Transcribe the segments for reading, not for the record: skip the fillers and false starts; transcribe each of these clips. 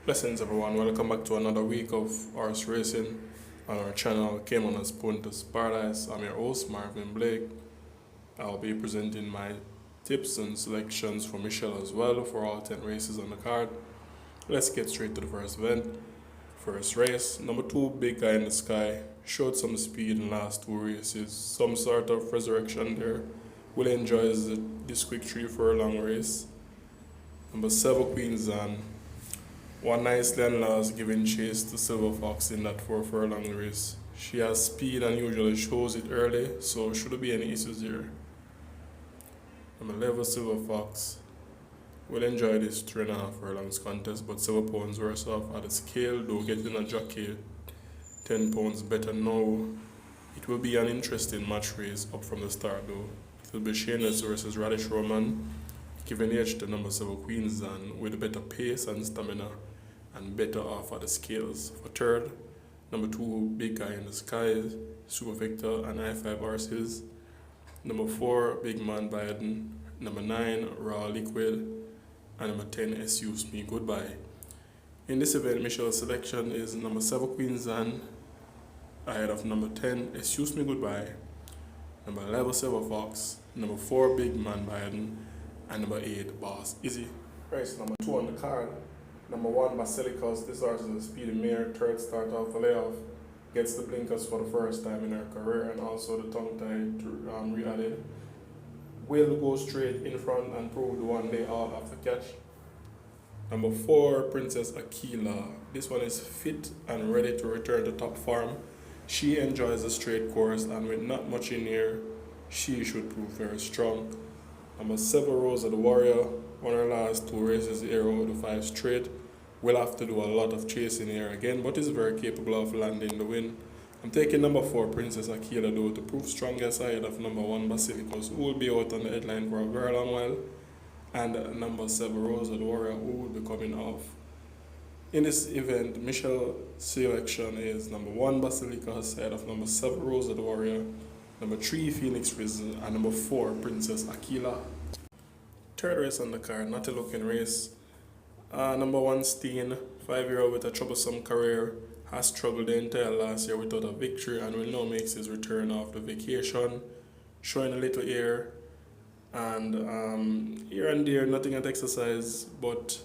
Blessings everyone, welcome back to another week of horse racing on our channel Caymanas Paradise. I'm your host Marvin Blake. I'll be presenting my tips and selections for Michelle as well for all 10 races on the card. Let's get straight to the first event. First race, number 2, Big Guy in the Sky, showed some speed in the last 2 races, some sort of resurrection there. Will enjoys this quick 3 furlong race. Number 7, Queen's Anne. One nicely and last giving chase to Silver Fox in that 4 furlong race. She has speed and usually shows it early, so shouldn't be any issues here. Number 11, Silver Fox. Will enjoy this 3.5 furlongs contest, but 7 pounds worse off at the scale, though getting a jockey 10 pounds better now. It will be an interesting match race up from the start though. It will be Shameless versus Radish Roman, giving the edge to number 7 Queen's Anne with better pace and stamina and better off at the scales. For third, number 2, Big Guy in the Sky, Super Victor and I5 horses. Number 4, Big Man Biden. Number 9, Raw Liquid. And number 10, Excuse Me Goodbye. In this event, Michelle's selection is number 7, Queen's Anne, ahead of number 10, Excuse Me Goodbye. Number 11, Silver Fox. Number 4, Big Man Biden. And number 8, Boss Easy. Race number 2 on the card. Number 1, Basilicos. This horse is a speedy mare, third start off the layoff. Gets the blinkers for the first time in her career and also the tongue tie re-added. Will go straight in front and prove the one they all have to catch. Number 4, Princess Aquila. This one is fit and ready to return to top form. She enjoys the straight course and with not much in here, she should prove very strong. Number 7, Rose of the Warrior. Won her last 2 races, the Aero, the 5 straight. Will have to do a lot of chasing here again, but is very capable of landing the win. I'm taking number 4, Princess Aquila though, to prove strongest ahead of number 1, Basilicos, who will be out on the headline for a very long while, and number 7, Rose of the Warrior, who will be coming off. In this event, Michelle's selection is number 1, Basilicos, ahead of number 7, Rose of the Warrior, number 3, Phoenix Risen, and number 4, Princess Aquila. Third race on the card, not a looking race. Number 1, Steen, 5-year-old with a troublesome career, has struggled the entire last year without a victory and will now make his return after vacation, showing a little air and here and there nothing at exercise, but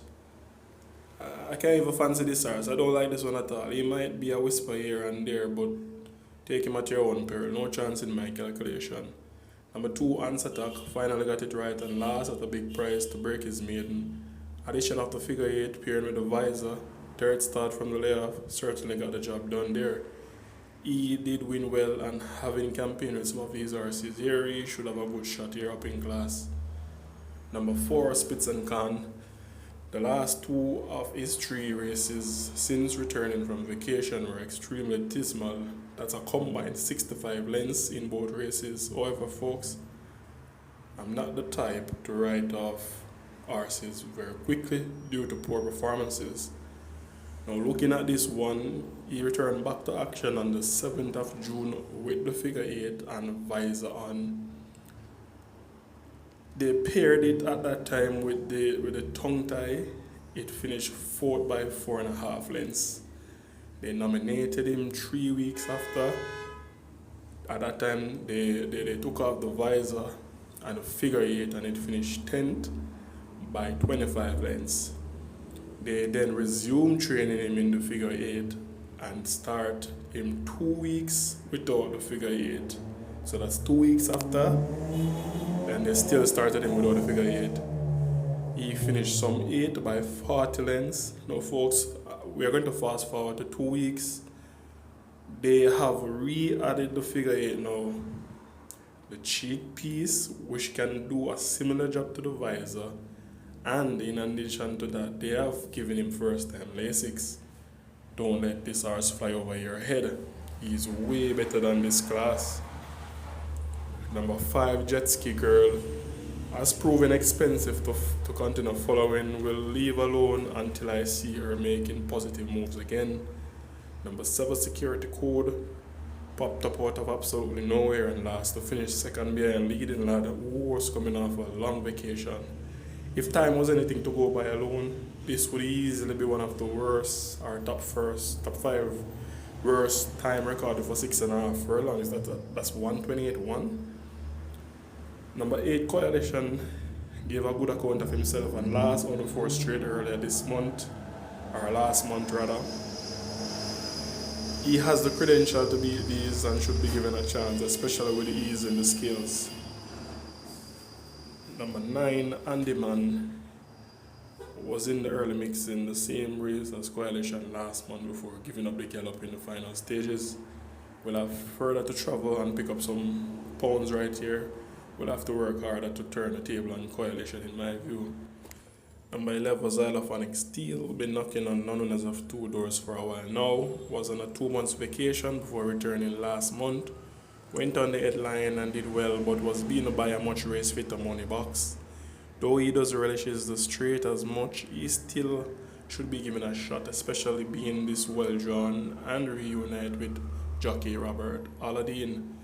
I can't even fancy this horse. I don't like this one at all. He might be a whisper here and there, but take him at your own peril. No chance in my calculation. Number 2, Answer Attack, finally got it right and last at a big price to break his maiden. Addition of the figure 8 pairing with the visor, third start from the layoff, certainly got the job done there. He did win well and having campaigned with some of these horses here, he should have a good shot here up in class. Number 4, Spitz and Khan. The last 2 of his 3 races since returning from vacation were extremely dismal. That's a combined 65 lengths in both races. However, folks, I'm not the type to write off horses very quickly due to poor performances. Now looking at this one, he returned back to action on the 7th of June with the figure 8 and visor on. They paired it at that time with the tongue tie. It finished 4th by 4.5 lengths. They nominated him 3 weeks after. At that time, they took off the visor and the figure 8 and it finished 10th by 25 lengths. They then resumed training him in the figure 8 and start him 2 weeks without the figure 8. So that's 2 weeks after, and they still started him without the figure 8. He finished some 8 by 40 lengths. Now folks, we are going to fast forward to 2 weeks. They have re-added the figure 8 now. The cheek piece, which can do a similar job to the visor. And in addition to that, they have given him first time Lasix. Don't let this horse fly over your head. He's way better than this class. Number 5, Jet Ski Girl, has proven expensive to continue following. Will leave alone until I see her making positive moves again. Number 7, Security Code, popped up out of absolutely nowhere and last to finish second behind leading lad who was coming off a long vacation. If time was anything to go by alone, this would easily be one of the worst or top five worst time recorded for 6.5 furlongs. That's 128.1. Number 8 Coalition gave a good account of himself and last out of 4 straight earlier this month, or last month rather. He has the credential to beat these and should be given a chance, especially with the ease in the skills. Number 9 Andyman was in the early mix in the same race as Coalition last month before giving up the gallop in the final stages. We'll have further to travel and pick up some pounds right here. We'll have to work harder to turn the table on Coalition in my view. Number 11 Xylophonic Steel, been knocking on none as of 2 doors for a while now. Was on a 2 months vacation before returning last month. Went on the headline and did well, but was beaten by a much race fitter money box. Though he doesn't relishes the straight as much, he still should be given a shot, especially being this well drawn and reunited with jockey Robert Aladdin.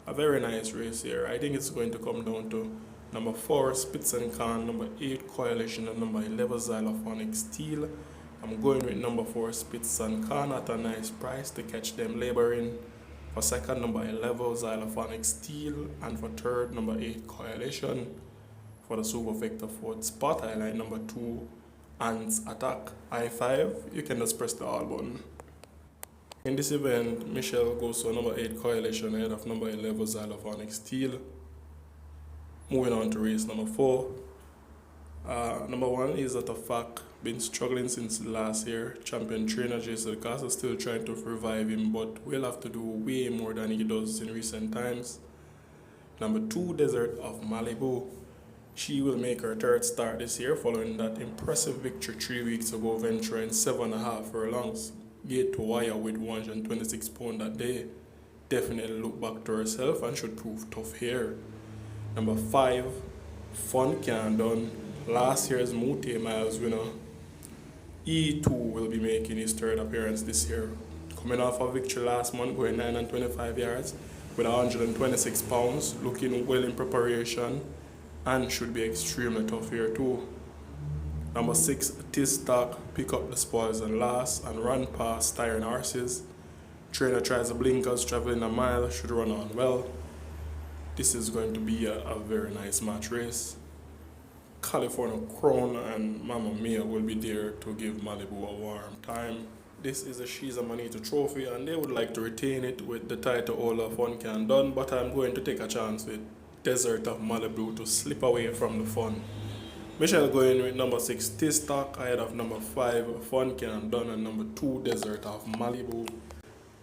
A very nice race here. I think it's going to come down to number 4 Spitz and Khan, number 8 Coalition, and number 11 Xylophonic Steel. I'm going with number 4 Spitz and Khan at a nice price to catch them laboring. For second, number 11 Xylophonic Steel, and for third, number 8 Coalition. For the Superfecta fourth spot, I like number 2 Ants Attack. I5, you can just press the all button. In this event, Michelle goes to number 8 Coalition ahead of number 11 Xylophonic Steel. Moving on to race number 4. Number 1 is at a fact, been struggling since last year. Champion trainer Jason Casa still trying to revive him, but will have to do way more than he does in recent times. Number 2 Desert of Malibu. She will make her third start this year following that impressive victory 3 weeks ago, venturing 7.5 furlongs. Gate to wire with 126 pounds that day. Definitely look back to herself and should prove tough here. Number 5 Fun Can Done. Last year's Mute Miles winner. He too will be making his third appearance this year. Coming off a victory last month, going 9 and 25 yards with 126 pounds, looking well in preparation and should be extremely tough here too. Number 6 Tistock pick up the spoils and last and run past tiring horses. Trainer tries the blinkers, traveling a mile, should run on well. This is going to be a very nice match race. California Crown and Mamma Mia will be there to give Malibu a warm time. This is a She's a Manito trophy and they would like to retain it with the title holder Fun Can Done, but I'm going to take a chance with Desert of Malibu to slip away from the fun. Michelle going with number 6 Tistock ahead of number 5 Fun Can Done and number 2 Desert of Malibu.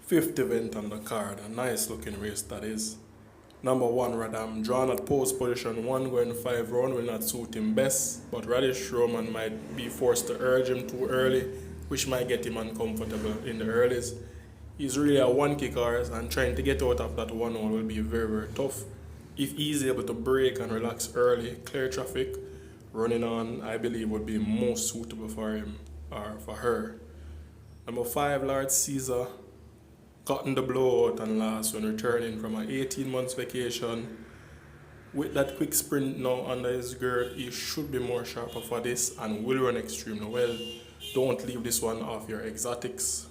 5th event on the card, a nice looking race that is. Number 1 Radam drawn at post position 1 going 5 round will not suit him best, but Radish Roman might be forced to urge him too early, which might get him uncomfortable in the earlies. He's really a one kick horse and trying to get out of that 1 hole will be very tough. If he's able to break and relax early, clear traffic, running on I believe would be most suitable for him or for her. Number 5 Lord Caesar gotten the blowout and last when returning from an 18 months vacation. With that quick sprint now under his girth, he should be more sharper for this and will run extremely well. Don't leave this one off your exotics.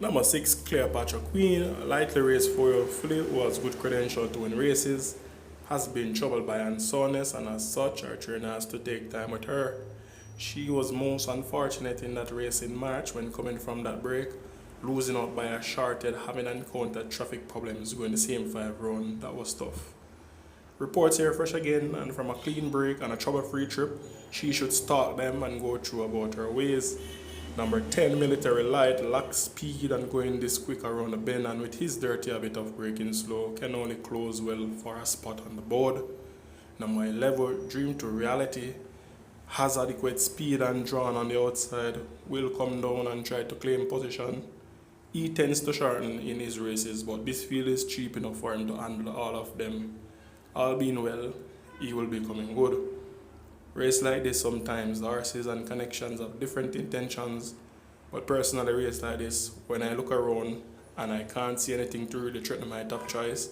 Number 6 Cleopatra Queen, lightly raced 4-year-old filly who has good credential to win races, has been troubled by unsoreness and as such our trainer has to take time with her. She was most unfortunate in that race in March when coming from that break, losing out by a short head, having encountered traffic problems going the same 5 round. That was tough. Reports here fresh again and from a clean break and a trouble-free trip, she should stalk them and go through about her ways. Number 10 Military Light lacks speed and going this quick around the bend and with his dirty habit of breaking slow can only close well for a spot on the board. Number 11 Dream to Reality has adequate speed and drawn on the outside, will come down and try to claim position. He tends to shorten in his races, but this field is cheap enough for him to handle all of them. All being well, he will be coming good. Race like this sometimes the horses and connections have different intentions, but personally race like this, when I look around and I can't see anything to really threaten my top choice,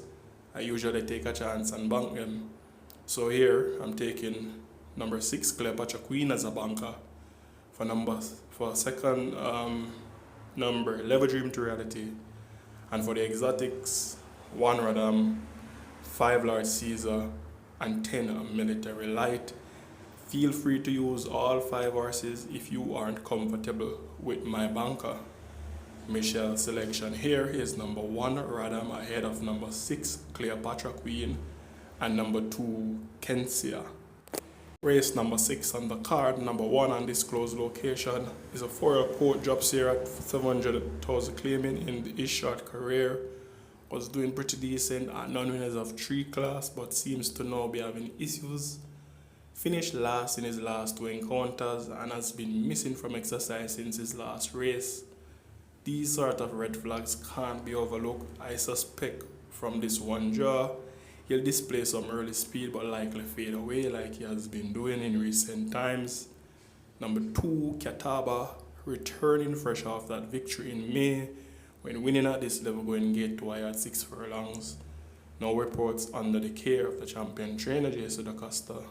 I usually take a chance and bank them. So here I'm taking Number 6, Cleopatra Queen as a banker. For second number, Level Dream to Reality. And for the exotics, 1 Radam, 5 Lord Caesar, and 10 Military Light. Feel free to use all 5 horses if you aren't comfortable with my banker. Michelle's selection here is number 1 Radam ahead of number 6 Cleopatra Queen and number 2 Kensia. Race number 6 on the card, number 1 undisclosed location, is a 4-year quote, drops here at 700,000 claiming in his short career. Was doing pretty decent at non-winners of 3 class, but seems to now be having issues. Finished last in his last 2 encounters and has been missing from exercise since his last race. These sort of red flags can't be overlooked. I suspect from this one draw, he'll display some early speed but likely fade away like he has been doing in recent times. Number 2, Catawba, returning fresh off that victory in May, when winning at this level going gate 2 at 6 furlongs. Now reports under the care of the champion trainer J.C. DaCosta.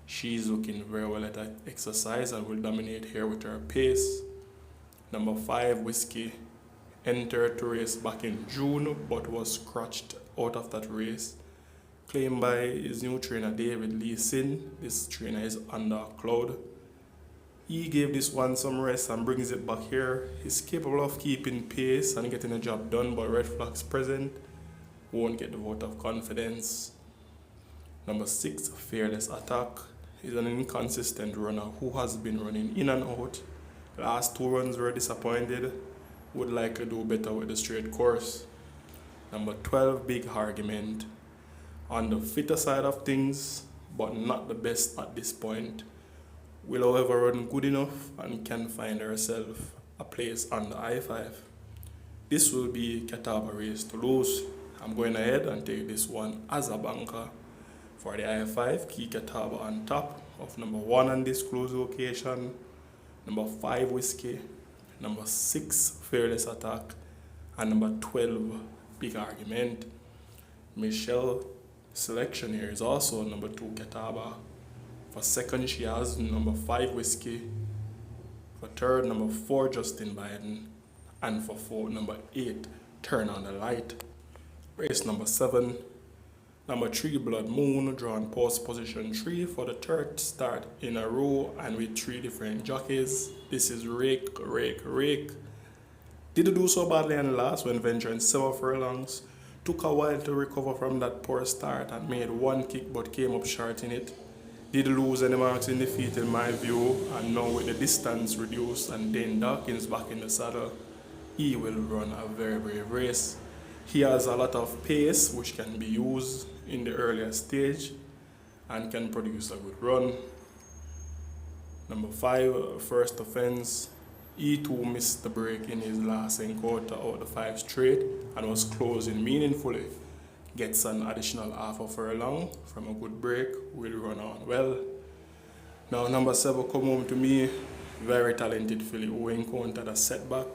She's looking very well at exercise and will dominate here with her pace. Number 5, Whiskey, entered to race back in June but was scratched out of that race. Claimed by his new trainer David Lee Sin. This trainer is under a cloud. He gave this one some rest and brings it back here. He's capable of keeping pace and getting the job done, but red flags present won't get the vote of confidence. Number 6, Fearless Attack, is an inconsistent runner who has been running in and out. Last 2 runs were disappointed, would likely do better with the straight course. Number 12, Big Argument, on the fitter side of things, but not the best at this point. Will however run good enough and can find herself a place on the I-5. This will be Catawba race to lose. I'm going ahead and take this one as a banker. For the I-5, key Catawba on top of number 1 undisclosed location, number 5 Whiskey, number 6 Fearless Attack, and number 12 Big Argument. Michelle's selection here is also number 2 Catawba. For second, she has number 5 Whiskey. For third, number 4 Justin Biden. And for fourth, number 8 Turn on the Light. Race number 7, number 3 Blood Moon, drawn post position 3 for the third start in a row and with 3 different jockeys. This is Rake. Did do so badly in last when venturing 7 furlongs. Took a while to recover from that poor start and made 1 kick but came up short in it. Did lose any marks in defeat in my view, and now with the distance reduced and Dane Dawkins back in the saddle, he will run a very brave race. He has a lot of pace which can be used in the earlier stage and can produce a good run. Number 5, First Offense. He too missed the break in his last encounter out the 5 straight and was closing meaningfully. Gets an additional half a furlong from a good break, will run on well. Now number 7 come home to me. Very talented filly who encountered a setback.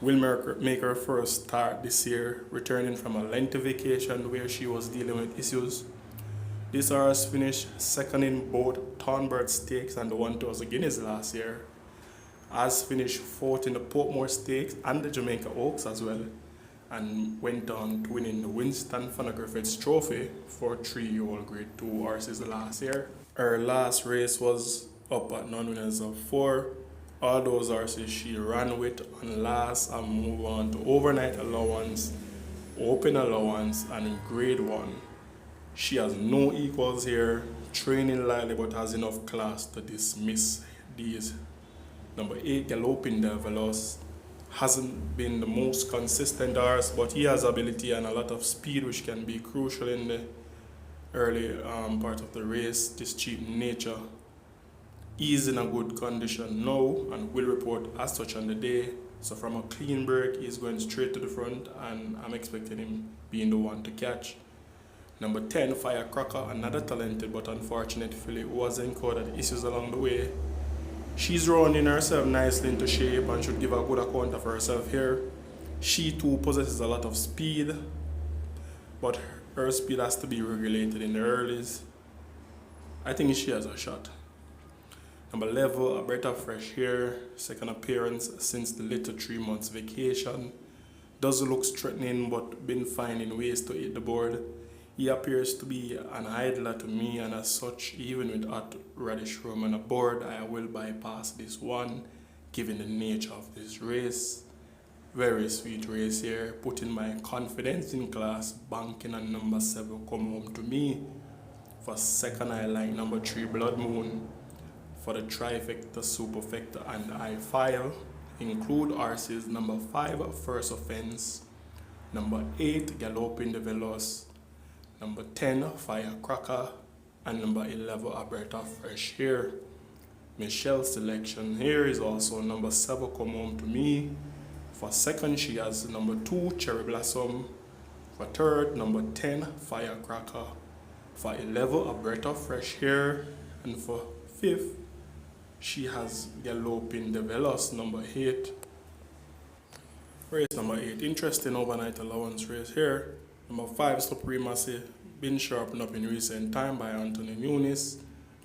Will make her first start this year, returning from a lengthy vacation where she was dealing with issues. This horse finished second in both Thornbird Stakes and the 1,000 Guineas last year. Has finished 4th in the Portmore Stakes and the Jamaica Oaks as well, and went on to winning the Winston Van Griffiths Trophy for 3-year-old Grade 2 horses last year. Her last race was up at non-winners of 4. All those horses she ran with on last and move on to overnight allowance, open allowance, and Grade 1. She has no equals here, training lightly but has enough class to dismiss these. Number 8, Galloping Develos, hasn't been the most consistent horse, but he has ability and a lot of speed which can be crucial in the early part of the race. This cheap nature. He's in a good condition now and will report as such on the day. So from a clean break, he's going straight to the front and I'm expecting him being the one to catch. Number 10, Firecracker, another talented but unfortunate filly who has encountered issues along the way. She's rounding herself nicely into shape and should give a good account of herself here. She too possesses a lot of speed, but her speed has to be regulated in the earlies. I think she has a shot. Number 11, a breath of fresh air. Second appearance since the little 3 months vacation. Does look threatening, but been finding ways to hit the board. He appears to be an idler to me, and as such, even with hot radish rum on a board, I will bypass this one, given the nature of this race. Very sweet race here, putting my confidence in class, banking on number 7 come home to me. For second, I like number 3 Blood Moon. For the trifecta, superfecta, and I file, include horses number 5 First Offense, number 8 Galloping the Veloz, number 10 Firecracker, and number 11 A Breath of Fresh Air. Michelle's selection here is also number 7 Come Home to Me. For second, she has number 2 Cherry Blossom. For third, number 10 Firecracker. For 11 A Breath of Fresh Air. And for fifth, she has Galloping the Veloz, number 8. Race number 8, interesting overnight allowance race here. Number 5 Supremacy, been sharpened up in recent time by Anthony Nunes.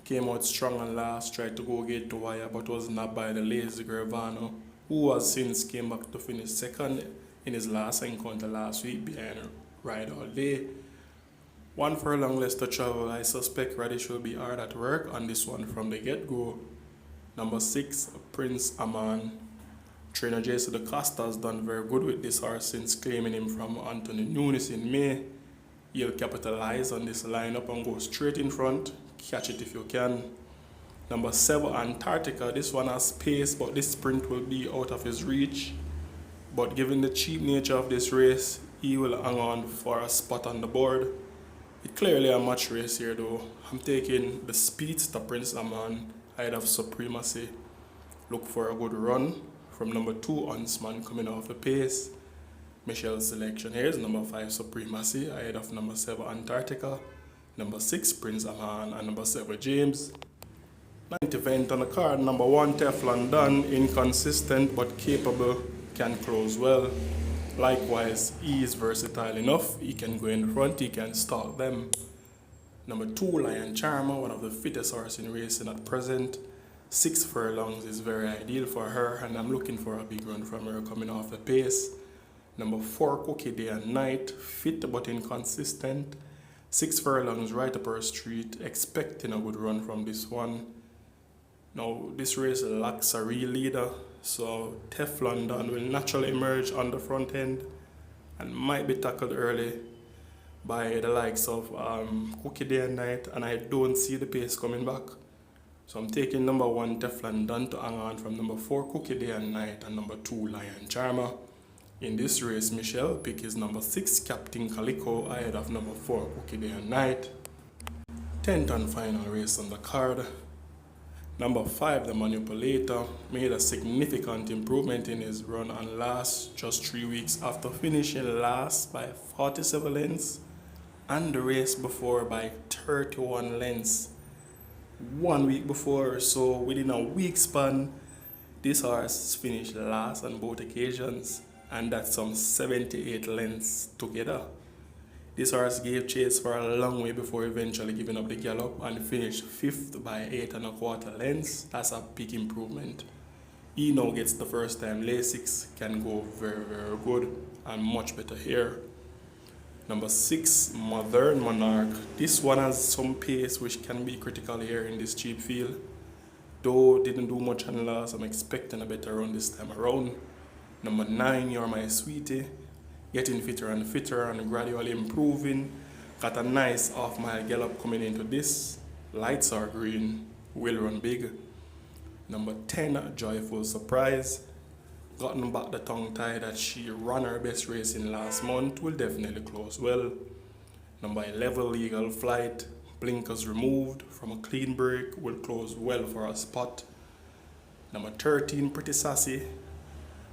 Came out strong and last, tried to go get to wire, but was not by the lazy Gravano, who has since came back to finish second in his last encounter last week behind Ride All Day. 1 furlong less to travel. I suspect Radish will be hard at work on this one from the get-go. Number 6, Prince Aman. Trainer Jason DaCosta has done very good with this horse since claiming him from Anthony Nunes in May. He'll capitalize on this lineup and go straight in front. Catch it if you can. Number 7, Antarctica. This one has pace, but this sprint will be out of his reach. But given the cheap nature of this race, he will hang on for a spot on the board. It's clearly a match race here though. I'm taking the speedster Prince Aman ahead of Supremacy. Look for a good run from number 2 Huntsman coming off the pace. Michelle's selection here is number 5 Supremacy ahead of number 7 Antarctica, number 6 Prince Aman, and number 7 James. 9th event on the card, number 1 Teflon Don, inconsistent but capable, can close well. Likewise, he is versatile enough, he can go in front, he can stalk them. Number 2 Lion Charmer, one of the fittest horses in racing at present. 6 furlongs is very ideal for her, and I'm looking for a big run from her coming off the pace. Number 4 Cookie Day and Night, fit but inconsistent. 6 furlongs right up her street, expecting a good run from this one. Now, this race lacks a real leader, so Teflon Don will naturally emerge on the front end and might be tackled early by the likes of Cookie Day and Night, and I don't see the pace coming back. So I'm taking number 1 Teflon Don to hang on from number 4 Cookie Day and Night and number 2 Lion Charmer. In this race, Michelle pick is number 6 Captain Calico ahead of number 4 Cookie Day and Night. 10th and final race on the card. Number 5 The Manipulator made a significant improvement in his run on last, just 3 weeks after finishing last by 47 lengths and the race before by 31 lengths. 1 week before, so within a week span, this horse finished last on both occasions, and that's some 78 lengths together. This horse gave chase for a long way before eventually giving up the gallop and finished 5th by 8 1/4 lengths. That's a big improvement. He now gets the first time Lasix, can go very, very good and much better here. Number 6, Modern Monarch. This one has some pace which can be critical here in this cheap field. Though didn't do much on last, I'm expecting a better run this time around. Number 9, You're My Sweetie. Getting fitter and fitter and gradually improving. Got a nice off-mile gallop coming into this. Lights are green, will run big. Number 10, Joyful Surprise. Gotten back the tongue tie that she ran her best race in last month, will definitely close well. Number 11, Legal Flight. Blinkers removed from a clean break, will close well for a spot. Number 13, Pretty Sassy.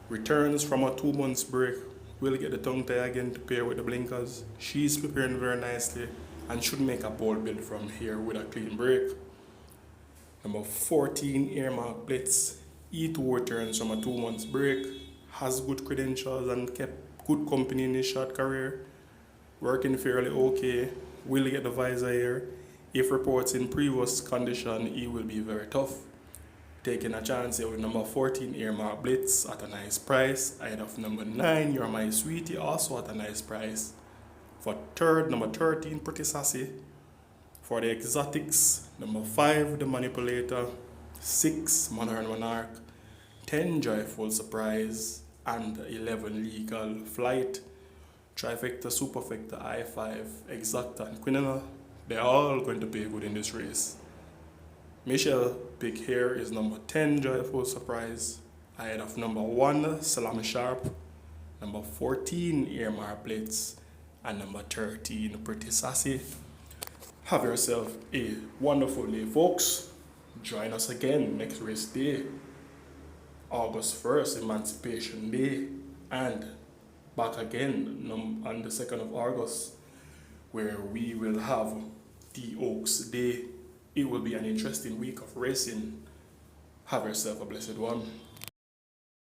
Returns from a 2 months break, will get the tongue tie again to pair with the blinkers. She's preparing very nicely and should make a bold build from here with a clean break. Number 14, Earmark Blitz. E2 returns from a 2 months break, has good credentials and kept good company in his short career. Working fairly okay, will get the visor here. If reports in previous condition, he will be very tough. taking a chance here with number 14, Earmark Blitz at a nice price. Ahead of number 9, You're My Sweetie, also at a nice price. For third, number 13, Pretty Sassy. For the exotics, number 5, The Manipulator. 6, Modern Monarch. 10, Joyful Surprise. And 11, Legal Flight. Trifecta, Superfecta, I5, Exacta, and Quinella. They're all going to pay good in this race. Michelle pick here is number 10, Joyful Surprise. Ahead of number 1, Salami Sharp. Number 14, Earmark Blitz. And number 13, Pretty Sassy. Have yourself a wonderful day, folks. Join us again next race day, August 1st, Emancipation Day. And back again on the 2nd of August, where we will have the Oaks Day. It will be an interesting week of racing. Have yourself a blessed one.